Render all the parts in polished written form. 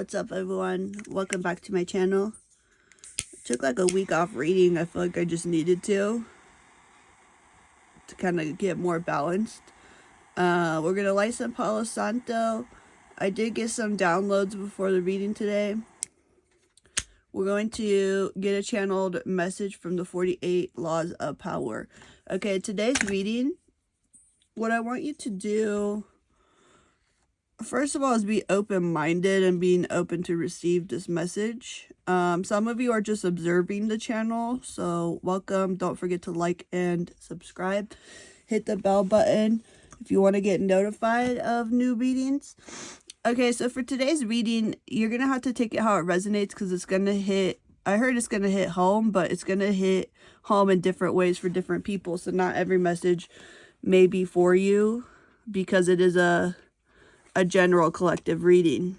What's up, everyone? Welcome back to my channel. Took like a week off reading. I feel like I just needed to kind of get more balanced. We're gonna light some Palo Santo. I did get some downloads before the reading today. We're going to get a channeled message from the 48 Laws of Power. Okay, today's reading, what I want you to do, first of all, is be open-minded and being open to receive this message. Some of you are just observing the channel, so welcome. Don't forget to like and subscribe. Hit the bell button if you want to get notified of new readings. Okay, so for today's reading, you're going to have to take it how it resonates, because it's going to hit, I heard it's going to hit home, but it's going to hit home in different ways for different people. So not every message may be for you, because it is a general collective reading.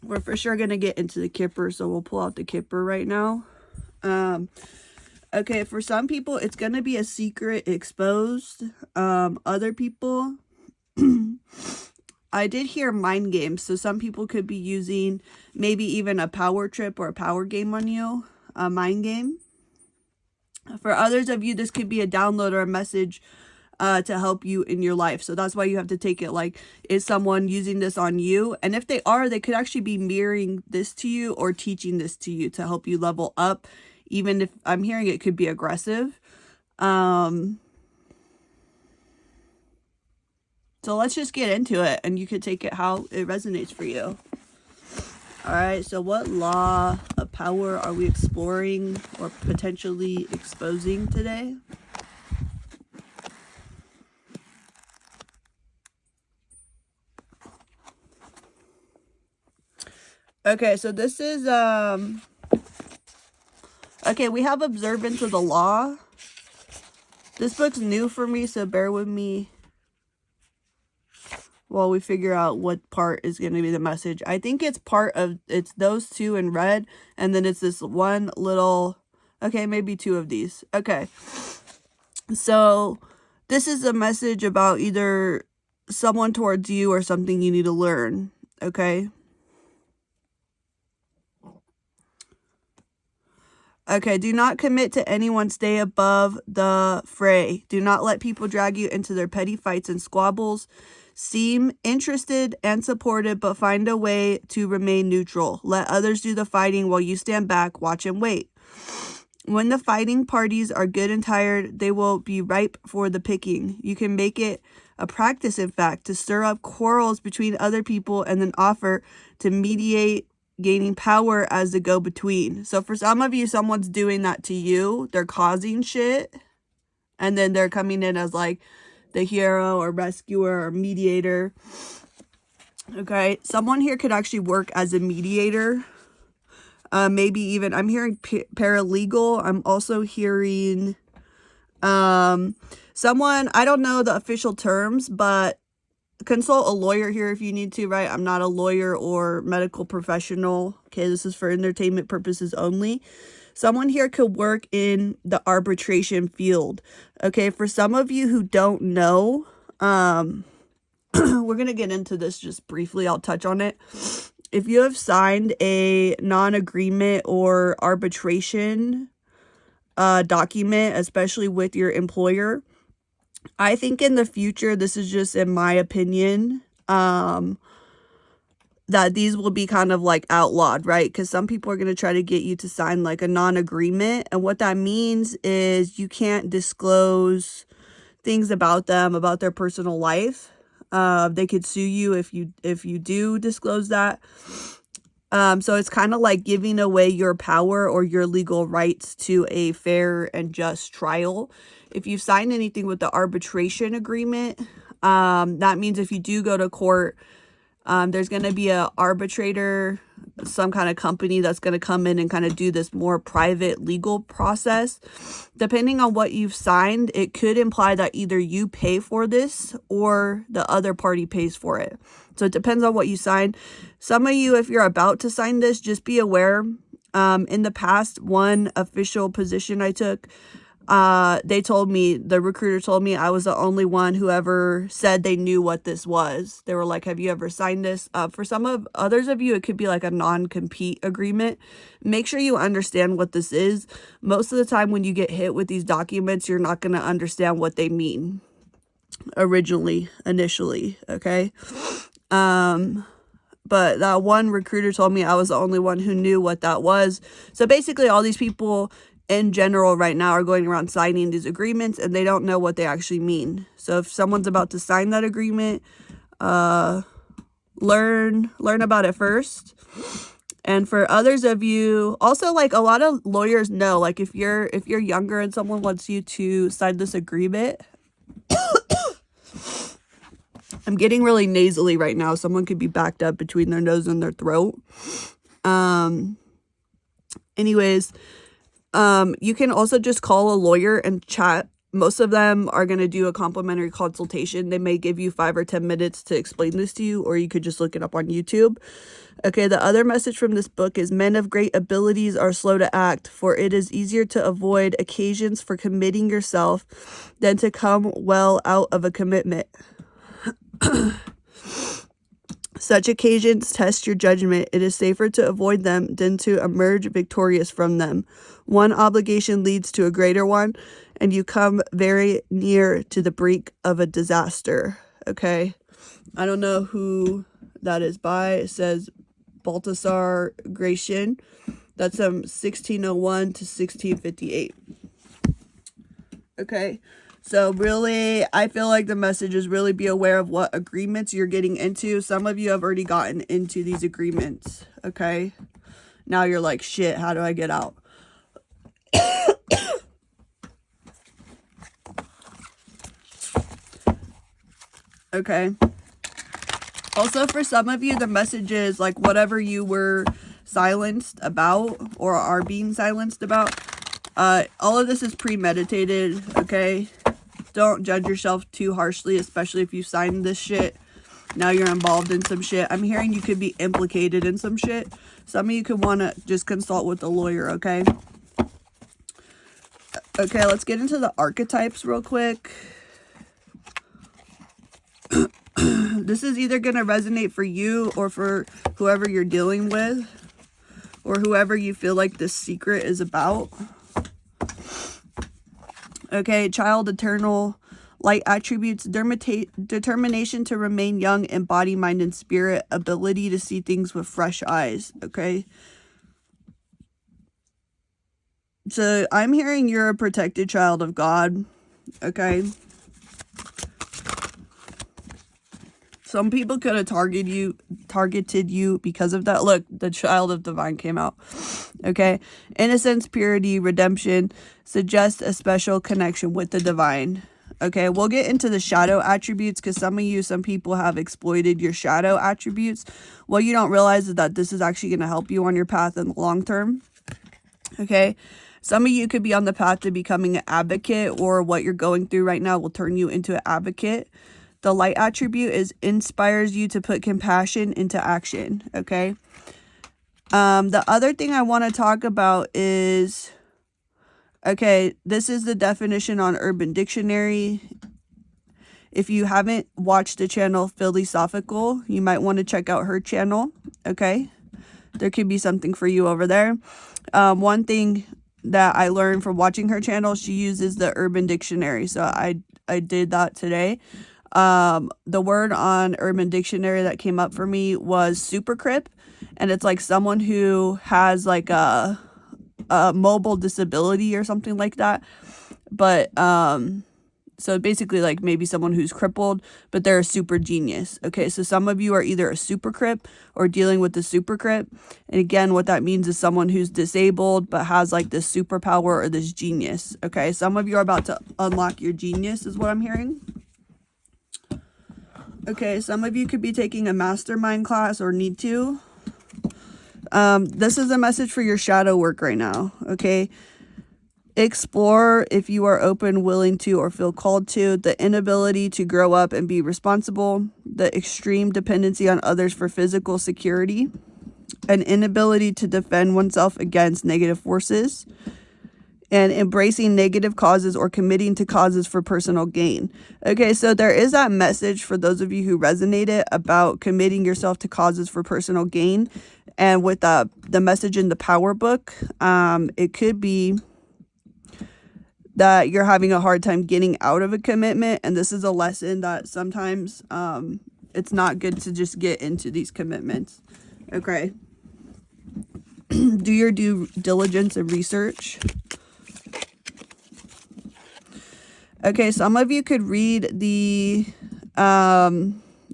We're for sure going to get into the Kipper, so we'll pull out the Kipper right now. Okay, for some people, it's going to be a secret exposed. Other people, I did hear mind games, so some people could be using maybe even a power trip or a power game on you, a mind game. For others of you, this could be a download or a message to help you in your life. So that's why you have to take it like, is someone using this on you? And if they are, they could actually be mirroring this to you or teaching this to you to help you level up. Even if I'm hearing it could be aggressive. So let's just get into it, and you can take it how it resonates for you. All right, so what law of power are we exploring or potentially exposing today? Okay, so this is, okay, we have observance of the law. This book's new for me, so bear with me while we figure out what part is going to be the message. I think it's part of, it's those two in red, and then it's this one little, okay, maybe two of these. Okay, so this is a message about either someone towards you or something you need to learn, okay? Okay, do not commit to anyone. Stay above the fray. Do not let people drag you into their petty fights and squabbles. Seem interested and supportive, but find a way to remain neutral. Let others do the fighting while you stand back, watch and wait. When the fighting parties are good and tired, they will be ripe for the picking. You can make it a practice, in fact, to stir up quarrels between other people and then offer to mediate, gaining power as the go-between. So for some of you, someone's doing that to you. They're causing shit, and then they're coming in as like the hero or rescuer or mediator. Okay, someone here could actually work as a mediator. Maybe even, I'm hearing paralegal. I'm also hearing someone, I don't know the official terms, but consult a lawyer here if you need to, right? I'm not a lawyer or medical professional. Okay, this is for entertainment purposes only. Someone here could work in the arbitration field. Okay, for some of you who don't know, we're going to get into this just briefly. I'll touch on it. If you have signed a non-agreement or arbitration document, especially with your employer, I think in the future, this is just in my opinion, that these will be kind of like outlawed, right? Because some people are going to try to get you to sign like a non-agreement. And what that means is you can't disclose things about them, about their personal life. They could sue you if you do disclose that. So it's kind of like giving away your power or your legal rights to a fair and just trial. If you've signed anything with the arbitration agreement, that means if you do go to court, there's going to be a arbitrator, some kind of company that's going to come in and kind of do this more private legal process. Depending on what you've signed, it could imply that either you pay for this or the other party pays for it. So it depends on what you signed. Some of you, if you're about to sign this, just be aware. In the past, one official position I took, the recruiter told me I was the only one who ever said they knew what this was. They were like, have you ever signed this? For some of others of you, it could be like a non-compete agreement. Make sure you understand what this is. Most of the time when you get hit with these documents, you're not going to understand what they mean initially, okay? But that one recruiter told me I was the only one who knew what that was. So basically all these people in general right now are going around signing these agreements and they don't know what they actually mean. So if someone's about to sign that agreement, learn about it first. And for others of you, also, like, a lot of lawyers know, like, if you're younger and someone wants you to sign this agreement, I'm getting really nasally right now. Someone could be backed up between their nose and their throat. Anyways, you can also just call a lawyer and chat. Most of them are going to do a complimentary consultation. They may give you 5 or 10 minutes to explain this to you, or you could just look it up on YouTube. Okay, the other message from this book is men of great abilities are slow to act, for it is easier to avoid occasions for committing yourself than to come well out of a commitment. Such occasions test your judgment. It is safer to avoid them than to emerge victorious from them. One obligation leads to a greater one, and you come very near to the brink of a disaster. Okay, I don't know who that is by. It says Baltasar Gracian. That's 1601 to 1658. Okay. So really, I feel like the message is really be aware of what agreements you're getting into. Some of you have already gotten into these agreements, okay? Now you're like, shit, how do I get out? Okay. Also, for some of you, the message is like whatever you were silenced about or are being silenced about. All of this is premeditated, okay? Don't judge yourself too harshly, especially if you signed this shit. Now you're involved in some shit. I'm hearing you could be implicated in some shit. Some of you could want to just consult with a lawyer, okay? Okay, let's get into the archetypes real quick. This is either going to resonate for you or for whoever you're dealing with, or whoever you feel like this secret is about. Okay, child, eternal, light attributes, determination to remain young in body, mind, and spirit, ability to see things with fresh eyes, okay? So I'm hearing you're a protected child of God, okay? Some people could have targeted you because of that. Look, the child of divine came out. Okay. Innocence, purity, redemption suggest a special connection with the divine. Okay. We'll get into the shadow attributes because some people have exploited your shadow attributes. What you don't realize is that this is actually going to help you on your path in the long term. Okay. Some of you could be on the path to becoming an advocate, or what you're going through right now will turn you into an advocate. The light attribute inspires you to put compassion into action, okay? The other thing I want to talk about is, okay, this is the definition on Urban Dictionary. If you haven't watched the channel Philosophical, you might want to check out her channel, okay? There could be something for you over there. One thing that I learned from watching her channel, she uses the Urban Dictionary, so I did that today. The word on Urban Dictionary that came up for me was supercrip, and it's like someone who has like a mobile disability or something like that. But so basically like maybe someone who's crippled, but they're a super genius. Okay, so some of you are either a supercrip or dealing with the supercrip, and again, what that means is someone who's disabled but has like this superpower or this genius. Okay, some of you are about to unlock your genius, is what I'm hearing. Okay, some of you could be taking a mastermind class or need to. This is a message for your shadow work right now, okay? Explore if you are open, willing to, or feel called to. The inability to grow up and be responsible. The extreme dependency on others for physical security. An inability to defend oneself against negative forces. and embracing negative causes or committing to causes for personal gain. Okay, so there is that message for those of you who resonated about committing yourself to causes for personal gain. And with the message in the power book, it could be that you're having a hard time getting out of a commitment. And this is a lesson that sometimes it's not good to just get into these commitments. Okay. Do your due diligence and research. Okay, some of you could read the,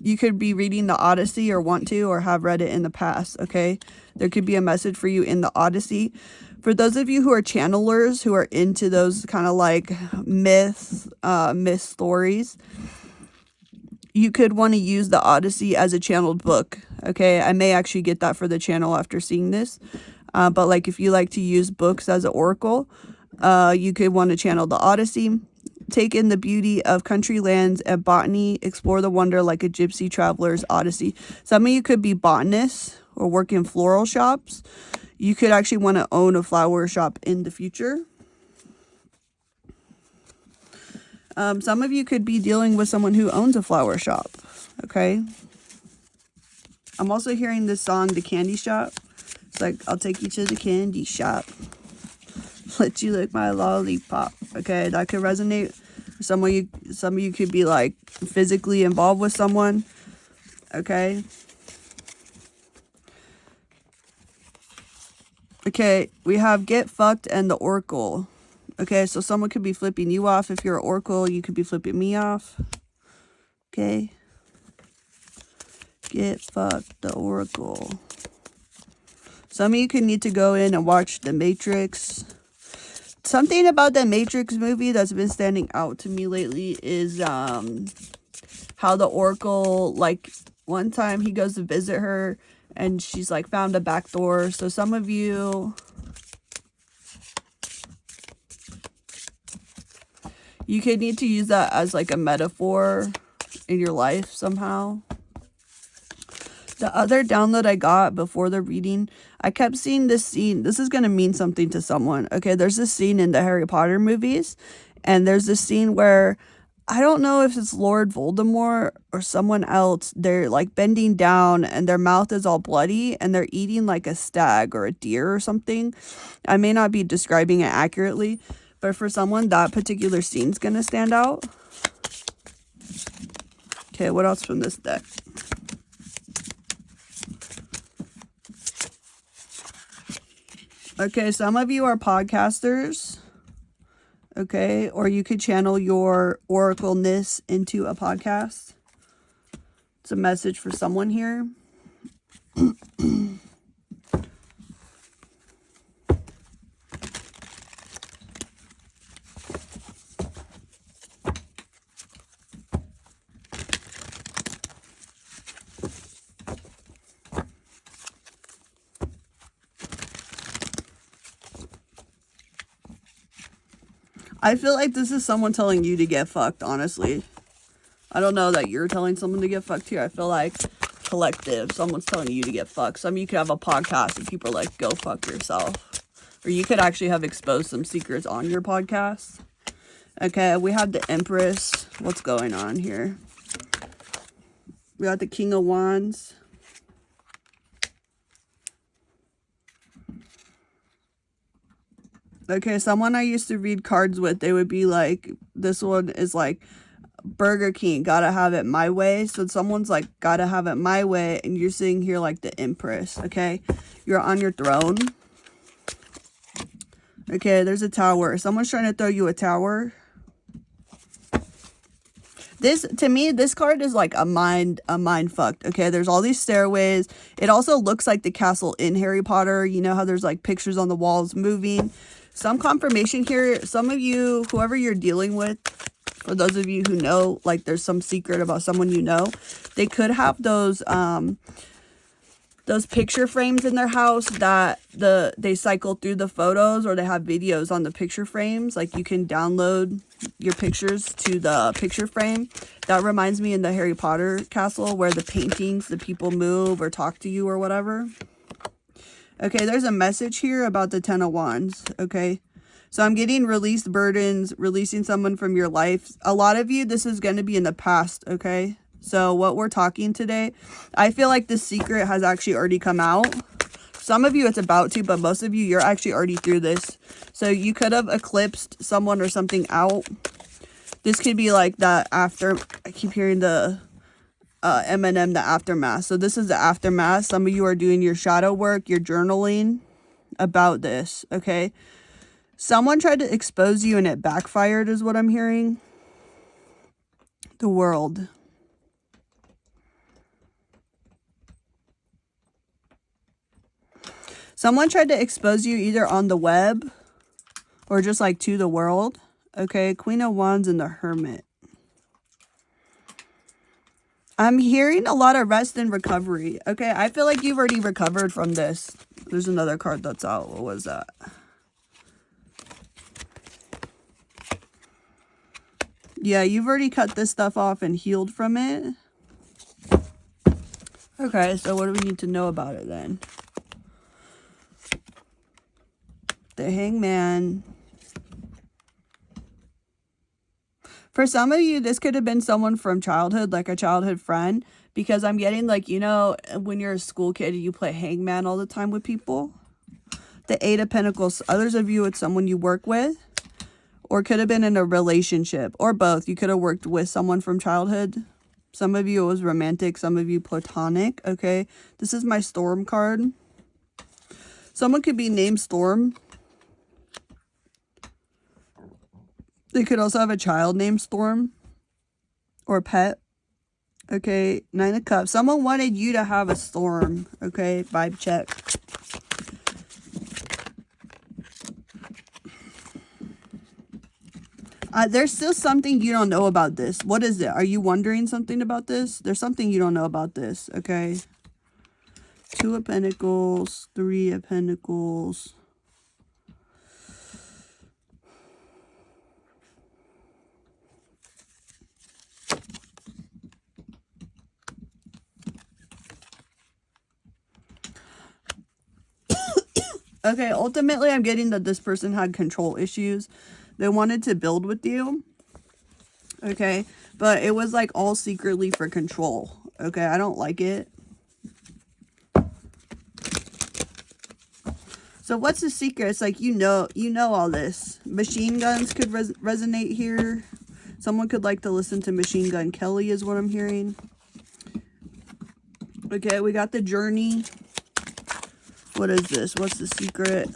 you could be reading the Odyssey or want to, or have read it in the past, okay? There could be a message for you in the Odyssey. For those of you who are channelers, who are into those kind of like myth stories, you could want to use the Odyssey as a channeled book, okay? I may actually get that for the channel after seeing this. But like if you like to use books as an oracle, you could want to channel the Odyssey. Take in the beauty of country lands and botany. Explore the wonder like a gypsy traveler's odyssey. Some of you could be botanists or work in floral shops. You could actually want to own a flower shop in the future. Some of you could be dealing with someone who owns a flower shop. Okay. I'm also hearing this song, The Candy Shop. It's like, I'll take you to the candy shop. Let you lick my lollipop. Okay, that could resonate. Some of you could be like physically involved with someone. Okay. Okay, we have get fucked and the oracle. Okay, so someone could be flipping you off. If you're an oracle, you could be flipping me off. Okay. Get fucked, the oracle. Some of you could need to go in and watch The Matrix. Something about the Matrix movie that's been standing out to me lately is how the oracle, like one time he goes to visit her and she's like found a back door. So some of you, you could need to use that as like a metaphor in your life somehow. The other download I got before the reading, I kept seeing this scene. This is going to mean something to someone. Okay, there's this scene in the Harry Potter movies. And there's this scene where, I don't know if it's Lord Voldemort or someone else. They're like bending down and their mouth is all bloody. And they're eating like a stag or a deer or something. I may not be describing it accurately. But for someone, that particular scene's going to stand out. Okay, what else from this deck? Okay, some of you are podcasters, okay, or you could channel your oracleness into a podcast. It's a message for someone here. I feel like this is someone telling you to get fucked, honestly. I don't know that you're telling someone to get fucked here. I feel like collective, someone's telling you to get fucked. Some of you could have a podcast and people are like, go fuck yourself. Or you could actually have exposed some secrets on your podcast. Okay, we have the Empress. What's going on here? We got the King of Wands. Okay, someone I used to read cards with, they would be like, this one is like, Burger King, gotta have it my way. So someone's like, gotta have it my way, and you're sitting here like the Empress, okay? You're on your throne. Okay, there's a tower. Someone's trying to throw you a tower. This, to me, this card is like a mind fucked, okay? There's all these stairways. It also looks like the castle in Harry Potter. You know how there's like pictures on the walls moving. Some confirmation here. Some of you, whoever you're dealing with, for those of you who know, like there's some secret about someone you know, they could have those picture frames in their house that they cycle through the photos, or they have videos on the picture frames. Like you can download your pictures to the picture frame. That reminds me in the Harry Potter castle where the paintings, the people move or talk to you or whatever. Okay, there's a message here about the Ten of Wands, okay? So I'm getting released burdens, releasing someone from your life. A lot of you, this is going to be in the past, okay? So what we're talking today, I feel like this secret has actually already come out. Some of you it's about to, but most of you, you're actually already through this. So you could have eclipsed someone or something out. This could be like the after, I keep hearing the Eminem, the aftermath. So this is the aftermath. Some of you are doing your shadow work, your journaling about this, okay? Someone tried to expose you and it backfired is what I'm hearing. The World. Someone tried to expose you either on the web or just like to the world. Okay, Queen of Wands and the Hermit. I'm hearing a lot of rest and recovery. Okay, I feel like you've already recovered from this. There's another card that's out. What was that? Yeah, you've already cut this stuff off and healed from it. Okay, so what do we need to know about it then? The Hangman. For some of you, this could have been someone from childhood, like a childhood friend. Because I'm getting like, you know, when you're a school kid, you play hangman all the time with people. The Eight of Pentacles. Others of you, it's someone you work with. Or could have been in a relationship. Or both. You could have worked with someone from childhood. Some of you, it was romantic. Some of you, platonic. Okay. This is my Storm card. Someone could be named Storm. They could also have a child named Storm. Or pet. Okay. Nine of Cups. Someone wanted you to have a Storm. Okay. Vibe check. There's still something you don't know about this. What is it? Are you wondering something about this? There's something you don't know about this. Okay. Two of Pentacles. Three of Pentacles. Okay, ultimately, I'm getting that this person had control issues. They wanted to build with you. Okay, but it was like all secretly for control. Okay, I don't like it. So what's the secret? It's like, you know all this. Machine guns could resonate here. Someone could like to listen to Machine Gun Kelly is what I'm hearing. Okay, we got the Journey. What is this? What's the secret?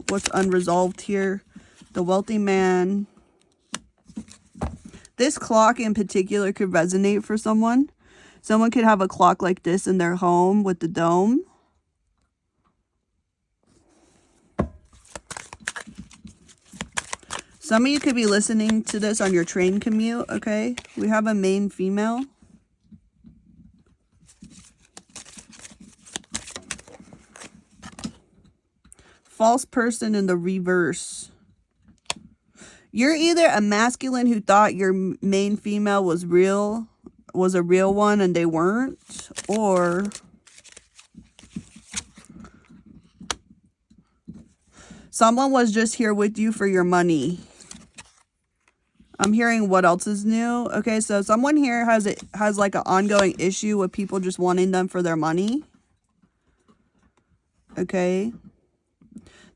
What's unresolved here? The Wealthy Man. This clock in particular could resonate for someone. Someone could have a clock like this in their home with the dome. Some of you could be listening to this on your train commute, okay? We have a main female. False person in the reverse. You're either a masculine who thought your main female was a real one and they weren't, or someone was just here with you for your money. I'm hearing what else is new. Okay, so someone here has like an ongoing issue with people just wanting them for their money. Okay.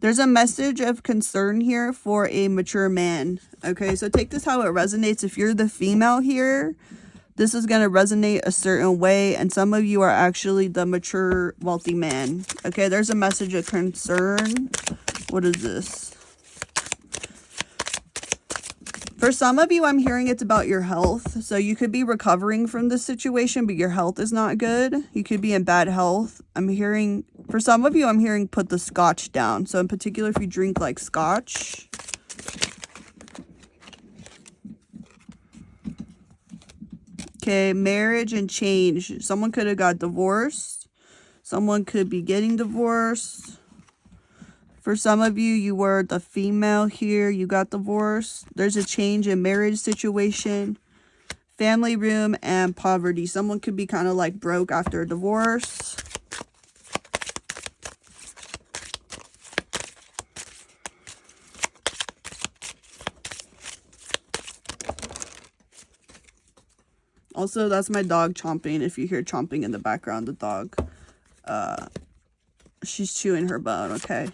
There's a message of concern here for a mature man. Okay, so take this how it resonates. If you're the female here, this is going to resonate a certain way. And some of you are actually the mature, wealthy man. Okay, there's a message of concern. What is this? For some of you, I'm hearing it's about your health. So you could be recovering from this situation, but your health is not good. You could be in bad health. I'm hearing, for some of you, I'm hearing put the scotch down. So in particular, if you drink like scotch. Okay, marriage and change. Someone could have got divorced. Someone could be getting divorced. For some of you, you were the female here. You got divorced. There's a change in marriage situation. Family room and poverty. Someone could be kind of like broke after a divorce. Also, that's my dog chomping. If you hear chomping in the background, the dog, she's chewing her bone, okay?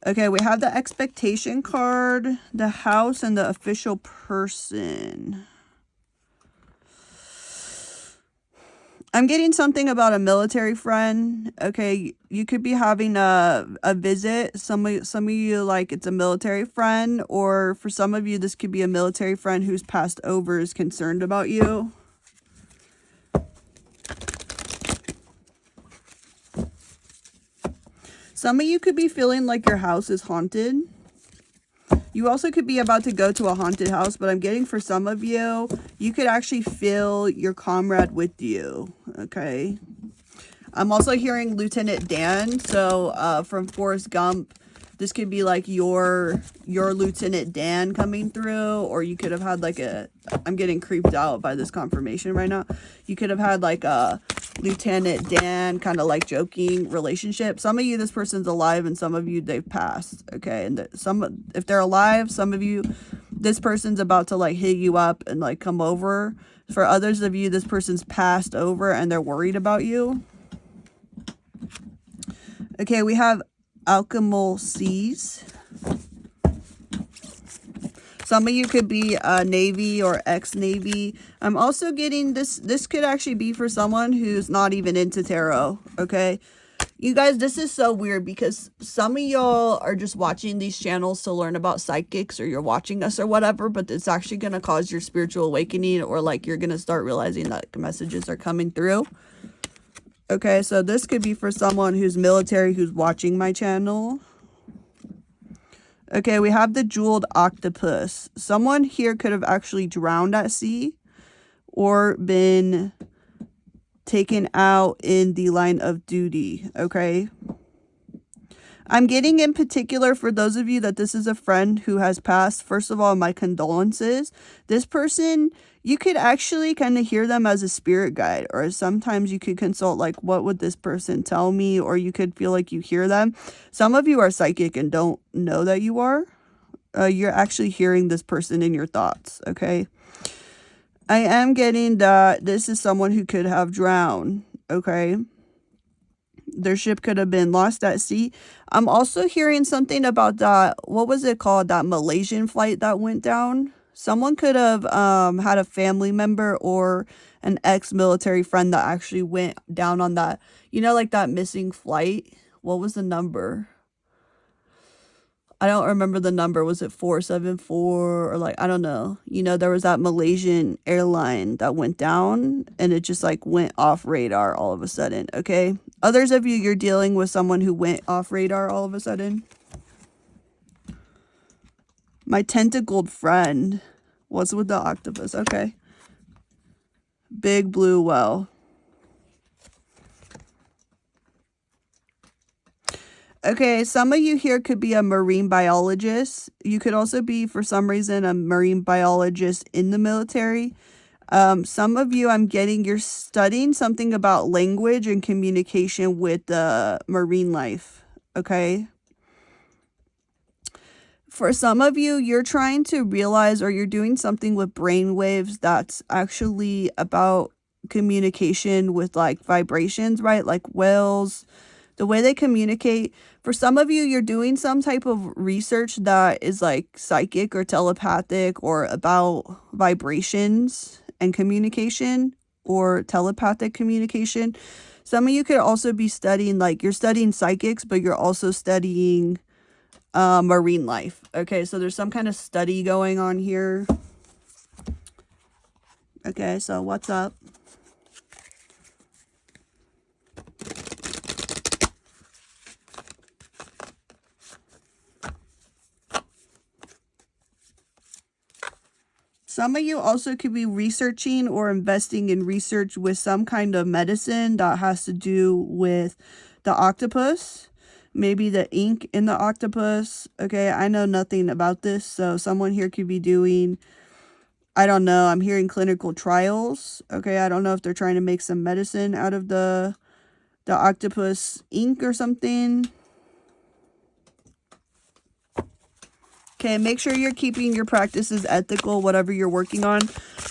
Okay, we have the expectation card, the house, and the official person. I'm getting something about a military friend. Okay, you could be having a visit. Some of you, like, it's a military friend, or for some of you, this could be a military friend who's passed over, is concerned about you. Some of you could be feeling like your house is haunted. You also could be about to go to a haunted house, but I'm getting for some of you, you could actually feel your comrade with you, okay? I'm also hearing Lieutenant Dan, so from Forrest Gump, this could be like your Lieutenant Dan coming through, or you could have had like I'm getting creeped out by this confirmation right now. You could have had like a Lieutenant Dan kind of like joking relationship. Some of you, this person's alive, and some of you, they've passed, okay? And if they're alive, some of you, this person's about to like hit you up and like come over. For others of you, this person's passed over and they're worried about you. Okay, we have alchemical seas. Some of you could be Navy or ex-Navy. I'm also getting this could actually be for someone who's not even into tarot, okay? You guys, this is so weird because some of y'all are just watching these channels to learn about psychics, or you're watching us or whatever, but it's actually going to cause your spiritual awakening, or like you're going to start realizing that messages are coming through. Okay, so this could be for someone who's military, who's watching my channel. Okay, we have the jeweled octopus. Someone here could have actually drowned at sea or been taken out in the line of duty, okay? I'm getting in particular for those of you that this is a friend who has passed. First of all, my condolences. This person, you could actually kind of hear them as a spirit guide, or sometimes you could consult like, what would this person tell me? Or you could feel like you hear them. Some of you are psychic and don't know that you are. You're actually hearing this person in your thoughts, okay? I am getting that this is someone who could have drowned, okay? Their ship could have been lost at sea. I'm also hearing something about that, what was it called, that Malaysian flight that went down. Someone could have had a family member or an ex-military friend that actually went down on that, you know, like that missing flight. What was the number? I don't remember the number. Was it 474 or like, I don't know. You know, there was that Malaysian airline that went down and it just like went off radar all of a sudden, okay? Others of you, you're dealing with someone who went off radar all of a sudden. My tentacled friend. What's with the octopus? Okay. Big blue well. Okay, some of you here could be a marine biologist. You could also be, for some reason, a marine biologist in the military. Some of you, I'm getting, you're studying something about language and communication with the marine life, okay? For some of you, you're trying to realize, or you're doing something with brain waves that's actually about communication with like vibrations, right? Like whales, the way they communicate. For some of you, you're doing some type of research that is like psychic or telepathic, or about vibrations and communication, or telepathic communication. Some of you could also be studying, like you're studying psychics, but you're also studying marine life. Okay, so there's some kind of study going on here. Okay, so what's up? Some of you also could be researching or investing in research with some kind of medicine that has to do with the octopus. Maybe the ink in the octopus. Okay, I know nothing about this. So someone here could be doing, I don't know, I'm hearing clinical trials. Okay, I don't know if they're trying to make some medicine out of the octopus ink or something. Okay, make sure you're keeping your practices ethical, whatever you're working on.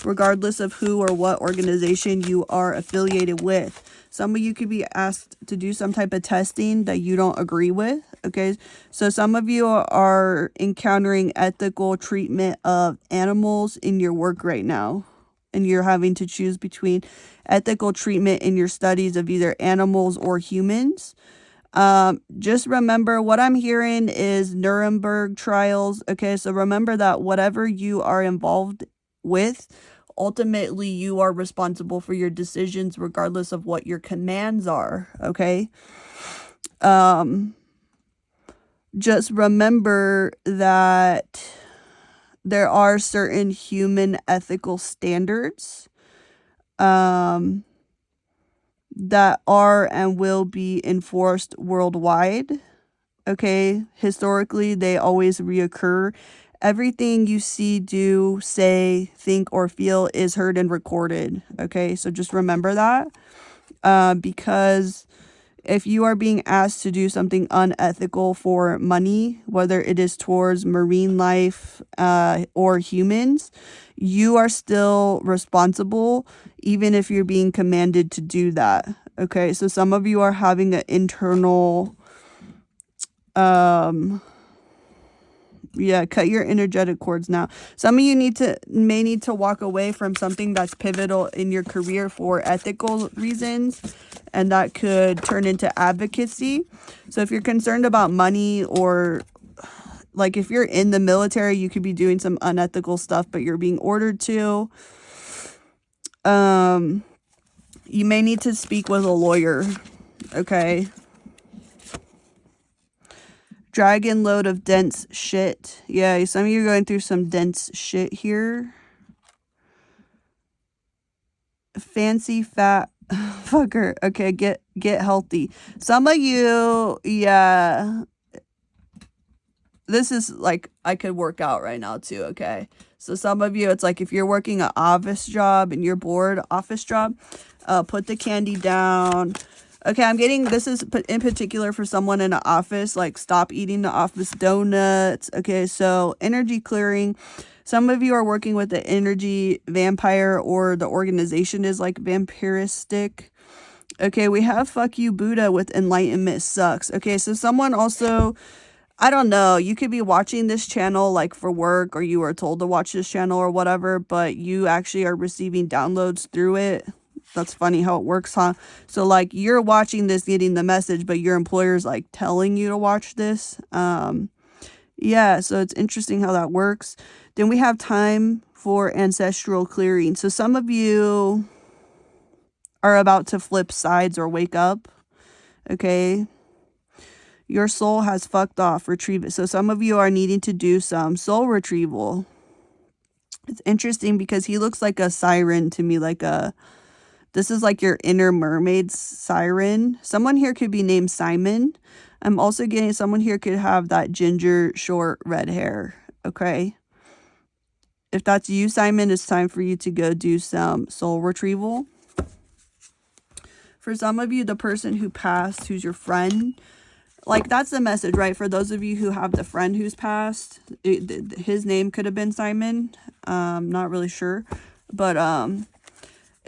regardless of who or what organization you are affiliated with. Some of you could be asked to do some type of testing that you don't agree with, okay? So some of you are encountering ethical treatment of animals in your work right now, and you're having to choose between ethical treatment in your studies of either animals or humans. Just remember, what I'm hearing is Nuremberg trials, okay? So remember that whatever you are involved with, ultimately you are responsible for your decisions regardless of what your commands are, okay? Just remember that there are certain human ethical standards that are and will be enforced worldwide, okay? Historically, they always reoccur. Everything you see, do, say, think, or feel is heard and recorded, okay? So just remember that, because if you are being asked to do something unethical for money, whether it is towards marine life or humans, you are still responsible, even if you're being commanded to do that, okay? So some of you are having an internal... cut your energetic cords now. Some of you may need to walk away from something that's pivotal in your career for ethical reasons, and that could turn into advocacy. So if you're concerned about money, or like if you're in the military, you could be doing some unethical stuff, but you're being ordered to. You may need to speak with a lawyer, okay? Dragon load of dense shit. Yeah, some of you are going through some dense shit here. Fancy fat fucker. Okay, get healthy. Some of you, yeah. This is like, I could work out right now too, okay? So some of you, it's like if you're working an office job and you're bored, office job, put the candy down. Okay, I'm getting, this is in particular for someone in an office, like stop eating the office donuts. Okay, so energy clearing. Some of you are working with the energy vampire, or the organization is like vampiristic. Okay, we have fuck you Buddha with enlightenment sucks. Okay, so someone also, I don't know, you could be watching this channel like for work, or you were told to watch this channel or whatever, but you actually are receiving downloads through it. That's funny how it works, huh? So like you're watching this, getting the message, but your employer's like telling you to watch this. Yeah, so it's interesting how that works. Then we have time for ancestral clearing. So some of you are about to flip sides or wake up. Okay. Your soul has fucked off, retrieve it. So some of you are needing to do some soul retrieval. It's interesting because he looks like a siren to me, like a... This is like your inner mermaid siren. Someone here could be named Simon. I'm also getting someone here could have that ginger, short, red hair. Okay. If that's you, Simon, it's time for you to go do some soul retrieval. For some of you, the person who passed, who's your friend, like that's the message, right? For those of you who have the friend who's passed, his name could have been Simon. Not really sure. But,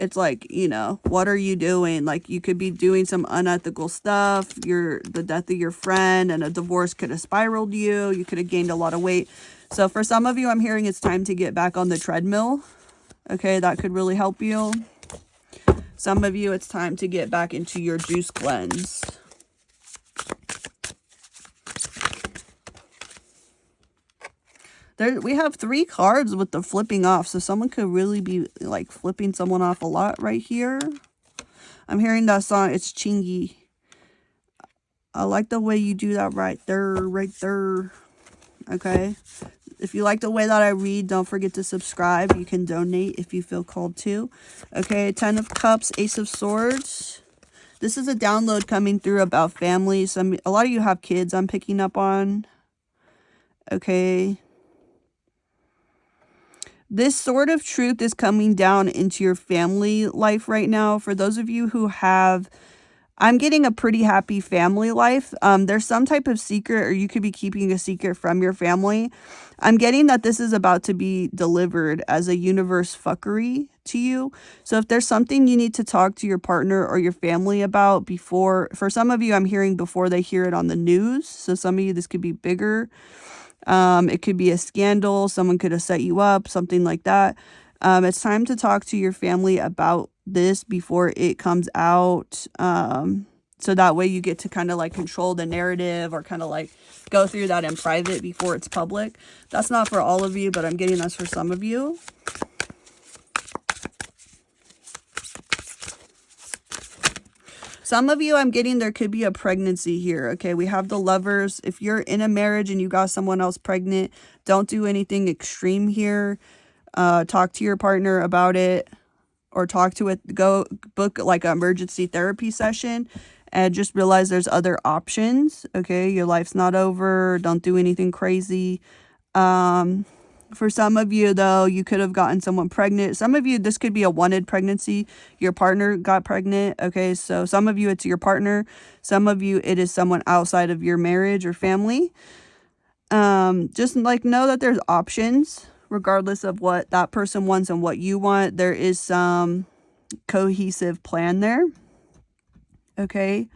it's like, you know, what are you doing? Like, you could be doing some unethical stuff. The death of your friend and a divorce could have spiraled you. You could have gained a lot of weight. So for some of you, I'm hearing it's time to get back on the treadmill. Okay, that could really help you. Some of you, it's time to get back into your juice cleanse. We have 3 cards with the flipping off. So someone could really be like flipping someone off a lot right here. I'm hearing that song. It's Chingy. I like the way you do that right there, right there. Okay. If you like the way that I read, don't forget to subscribe. You can donate if you feel called to. Okay. 10 of Cups, Ace of Swords. This is a download coming through about families. A lot of you have kids I'm picking up on. Okay. This sort of truth is coming down into your family life right now. For those of you who have I'm getting a pretty happy family life. There's some type of secret, or you could be keeping a secret from your family. I'm getting that this is about to be delivered as a universe fuckery to you. So if there's something you need to talk to your partner or your family about before, for some of you, I'm hearing before they hear it on the news. So some of you, this could be bigger. It could be a scandal. Someone could have set you up, something like that. It's time to talk to your family about this before it comes out. So that way you get to kind of like control the narrative, or kind of like go through that in private before it's public. That's not for all of you, but I'm getting that's for some of you. Some of you, I'm getting there could be a pregnancy here. Okay, we have the Lovers. If you're in a marriage and you got someone else pregnant, don't do anything extreme here. Talk to your partner about it, or talk to it. Go book like an emergency therapy session, and just realize there's other options. Okay, your life's not over. Don't do anything crazy. For some of you, though, you could have gotten someone pregnant. Some of you, this could be a wanted pregnancy. Your partner got pregnant. Okay, so some of you, it's your partner. Some of you, it is someone outside of your marriage or family. Just like know that there's options, regardless of what that person wants and what you want. There is some cohesive plan there. Okay.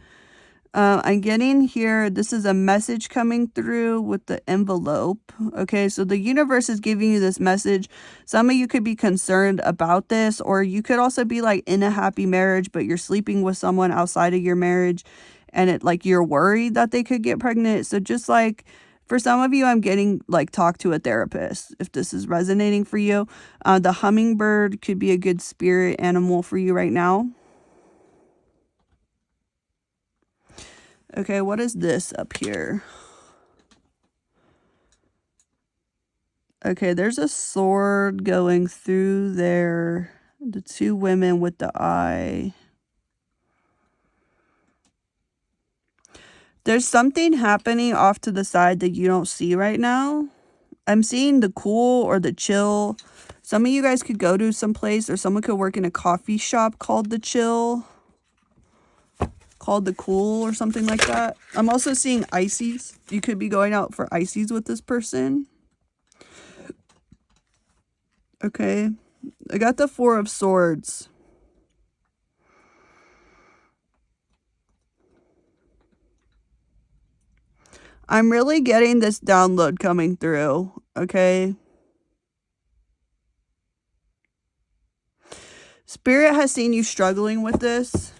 I'm getting here, this is a message coming through with the envelope. Okay, so the universe is giving you this message. Some of you could be concerned about this, or you could also be like in a happy marriage, but you're sleeping with someone outside of your marriage, and it like you're worried that they could get pregnant. So just like for some of you, I'm getting like talk to a therapist if this is resonating for you. The hummingbird could be a good spirit animal for you right now. Okay, what is this up here? Okay, there's a sword going through there. The two women with the eye. There's something happening off to the side that you don't see right now. I'm seeing the cool or the chill. Some of you guys could go to some place, or someone could work in a coffee shop called the chill. Called the cool or something like that. I'm also seeing ices. You could be going out for ices with this person. Okay. I got the Four of Swords. I'm really getting this download coming through. Okay. Spirit has seen you struggling with this.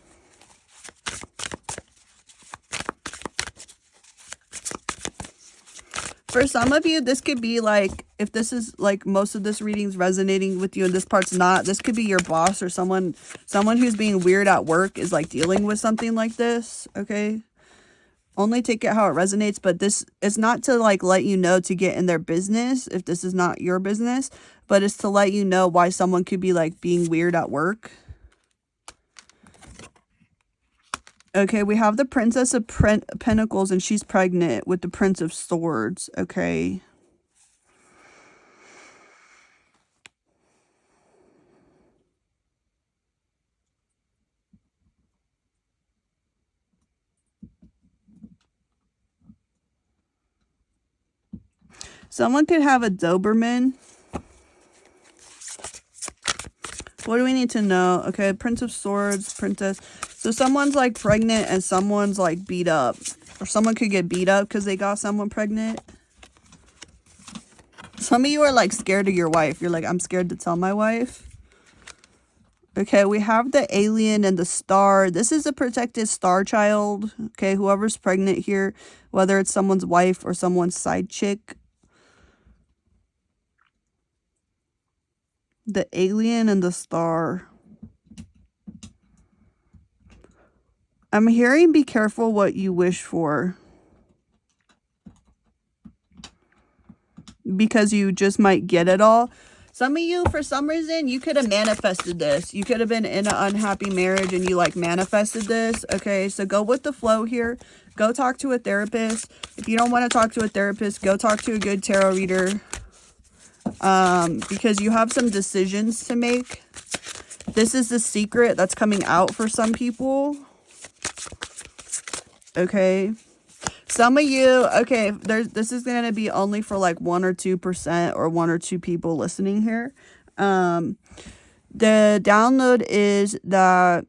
For some of you, this could be like, if this is like most of this reading's resonating with you and this part's not, this could be your boss or someone who's being weird at work is like dealing with something like this. Okay. Only take it how it resonates, but this is not to like let you know to get in their business if this is not your business, but it's to let you know why someone could be like being weird at work. Okay, we have the Princess of Pentacles, and she's pregnant with the Prince of Swords. Okay. Someone could have a Doberman. What do we need to know? Okay, Prince of Swords, Princess. So someone's like pregnant and someone's like beat up. Or someone could get beat up because they got someone pregnant. Some of you are like scared of your wife. You're like, I'm scared to tell my wife. Okay, we have the alien and the star. This is a protected star child. Okay, whoever's pregnant here, whether it's someone's wife or someone's side chick. The alien and the star. I'm hearing be careful what you wish for. Because you just might get it all. Some of you, for some reason, you could have manifested this. You could have been in an unhappy marriage and you like manifested this. Okay, so go with the flow here. Go talk to a therapist. If you don't want to talk to a therapist, go talk to a good tarot reader. Because you have some decisions to make. This is the secret that's coming out for some people. Okay. Some of you, okay, this is going to be only for like 1 or 2% or 1 or 2 people listening here. The download is that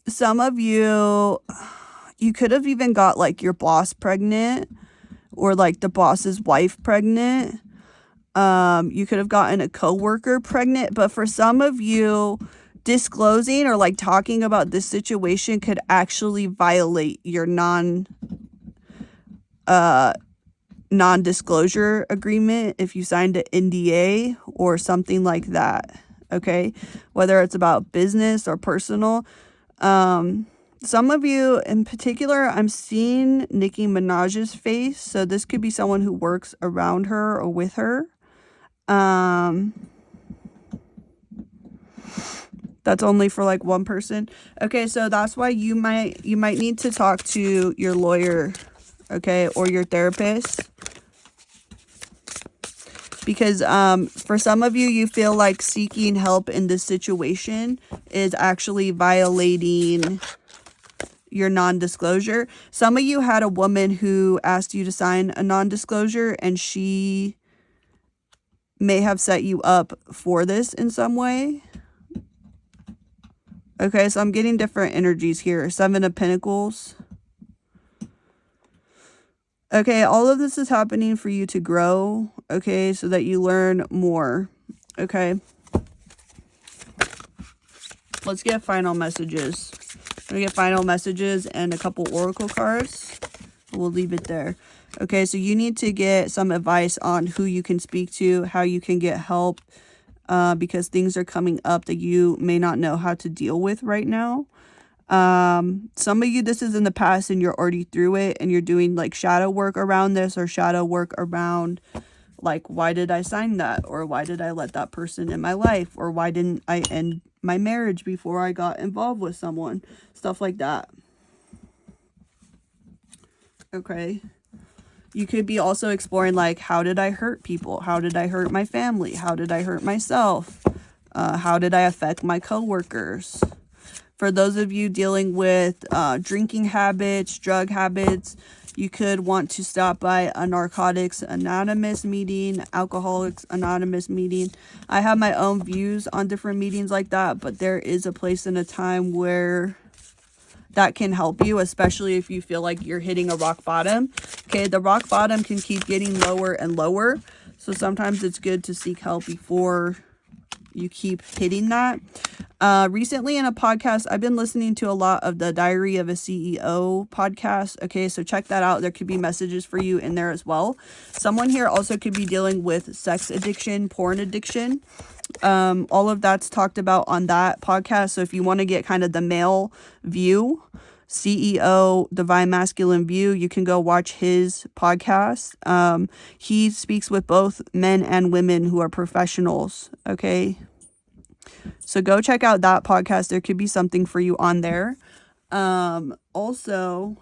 some of you could have even got like your boss pregnant or like the boss's wife pregnant. You could have gotten a coworker pregnant, but for some of you, disclosing or like talking about this situation could actually violate your non-disclosure agreement if you signed an NDA or something like that. Okay, whether it's about business or personal. Some of you in particular, I'm seeing Nicki Minaj's face, so this could be someone who works around her or with her. That's only for like 1 person. Okay, so that's why you might need to talk to your lawyer, okay, or your therapist. Because for some of you, you feel like seeking help in this situation is actually violating your non-disclosure. Some of you had a woman who asked you to sign a non-disclosure, and she may have set you up for this in some way. Okay, so I'm getting different energies here. 7 of Pentacles. Okay, all of this is happening for you to grow, okay, so that you learn more, okay? Let's get final messages. I'm going to get final messages and a couple oracle cards. We'll leave it there. Okay, so you need to get some advice on who you can speak to, how you can get help, because things are coming up that you may not know how to deal with right now. Some of you, this is in the past and you're already through it and you're doing like shadow work around this, or shadow work around like, why did I sign that? Or why did I let that person in my life? Or why didn't I end my marriage before I got involved with someone? Stuff like that. Okay. You could be also exploring like, how did I hurt people? How did I hurt my family? How did I hurt myself? How did I affect my coworkers? For those of you dealing with drinking habits, drug habits, you could want to stop by a Narcotics Anonymous meeting, Alcoholics Anonymous meeting. I have my own views on different meetings like that, but there is a place and a time where that can help you, especially if you feel like you're hitting a rock bottom. Okay, the rock bottom can keep getting lower and lower, so sometimes it's good to seek help before you keep hitting that. Recently in a podcast, I've been listening to a lot of the Diary of a CEO podcast. Okay, so check that out. There could be messages for you in there as well. Someone here also could be dealing with sex addiction, porn addiction. All of that's talked about on that podcast. So if you want to get kind of the male view, CEO, Divine Masculine View, you can go watch his podcast. He speaks with both men and women who are professionals. Okay. So go check out that podcast. There could be something for you on there. Also,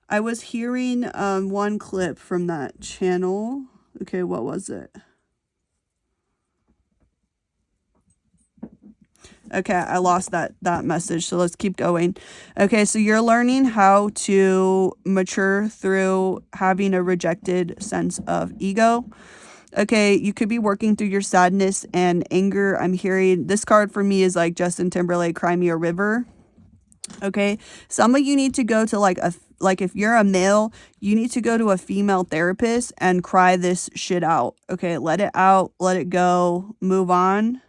I was hearing one clip from that channel. Okay, what was it? Okay, I lost that message, so let's keep going. Okay, so you're learning how to mature through having a rejected sense of ego. Okay, you could be working through your sadness and anger. I'm hearing this card for me is like Justin Timberlake, Cry Me a River. Okay, some of you need to go to like if you're a male, you need to go to a female therapist and cry this shit out. Okay, let it out, let it go, move on,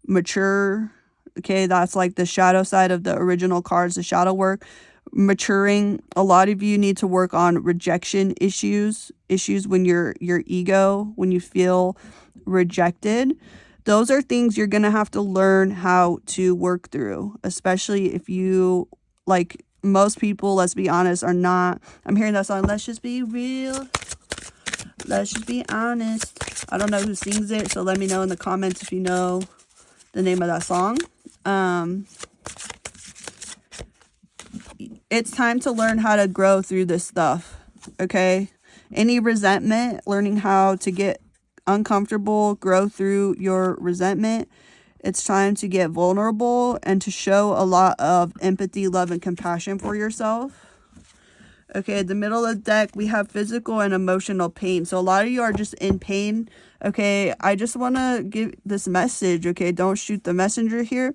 mature. Okay, that's like the shadow side of the original cards, the shadow work. Maturing. A lot of you need to work on rejection issues when your ego, when you feel rejected. Those are things you're gonna have to learn how to work through, especially if you, like most people, let's be honest, are not. I'm hearing that song, let's just be real, let's just be honest. I don't know who sings it, so let me know in the comments if you know the name of that song. It's time to learn how to grow through this stuff, okay? Any resentment, learning how to get uncomfortable, grow through your resentment. It's time to get vulnerable and to show a lot of empathy, love, and compassion for yourself. Okay, in the middle of the deck, we have physical and emotional pain. So a lot of you are just in pain. Okay, I just want to give this message. Okay, don't shoot the messenger here.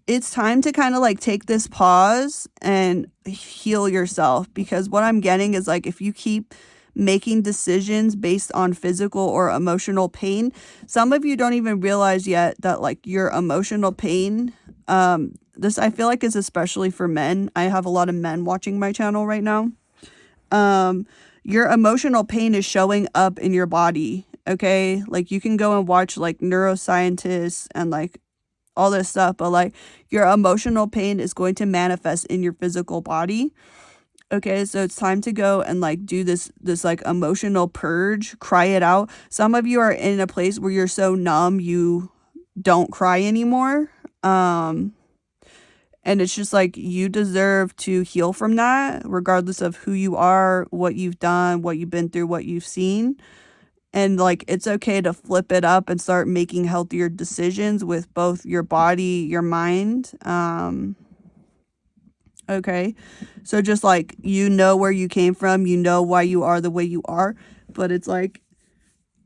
It's time to kind of like take this pause and heal yourself, because what I'm getting is like, if you keep making decisions based on physical or emotional pain, some of you don't even realize yet that like your emotional pain, this I feel like is especially for men. I have a lot of men watching my channel right now. Your emotional pain is showing up in your body. Okay, like you can go and watch like neuroscientists and like all this stuff, but like your emotional pain is going to manifest in your physical body. Okay, so it's time to go and like do this like emotional purge, cry it out. Some of you are in a place where you're so numb you don't cry anymore. And it's just like you deserve to heal from that, regardless of who you are, what you've done, what you've been through, what you've seen. And like, it's okay to flip it up and start making healthier decisions with both your body, your mind. Okay. So just like, you know where you came from, you know why you are the way you are, but it's like,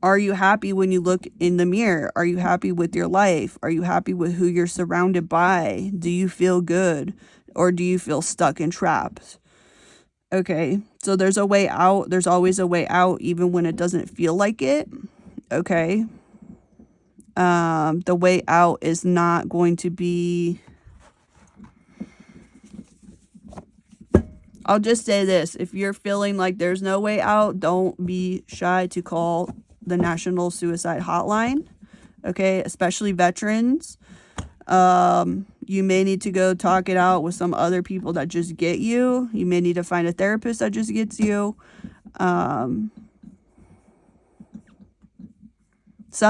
are you happy when you look in the mirror? Are you happy with your life? Are you happy with who you're surrounded by? Do you feel good? Or do you feel stuck and trapped? Okay, so there's a way out. There's always a way out, even when it doesn't feel like it. Okay. The way out is not going to be... I'll just say this. If you're feeling like there's no way out, don't be shy to call the National Suicide Hotline. Okay, especially veterans. You may need to go talk it out with some other people that just get you. You may need to find a therapist that just gets you. Some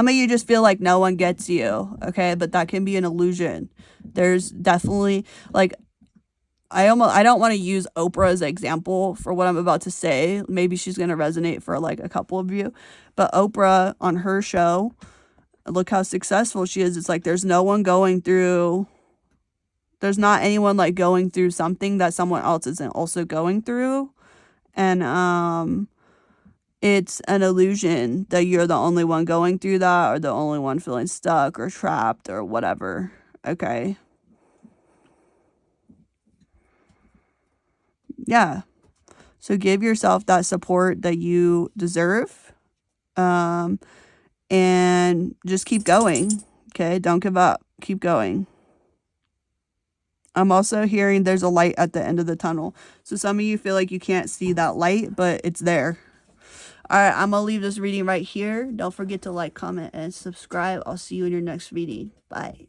of you just feel like no one gets you, okay? But that can be an illusion. There's definitely, like, I don't want to use Oprah as an example for what I'm about to say. Maybe she's going to resonate for, like, a couple of you. But Oprah, on her show, look how successful she is. It's like there's no one going through... There's not anyone like going through something that someone else isn't also going through. And it's an illusion that you're the only one going through that, or the only one feeling stuck or trapped or whatever. Okay. Yeah. So give yourself that support that you deserve. And just keep going. Okay. Don't give up. Keep going. I'm also hearing there's a light at the end of the tunnel. So some of you feel like you can't see that light, but it's there. All right, I'm going to leave this reading right here. Don't forget to like, comment, and subscribe. I'll see you in your next reading. Bye.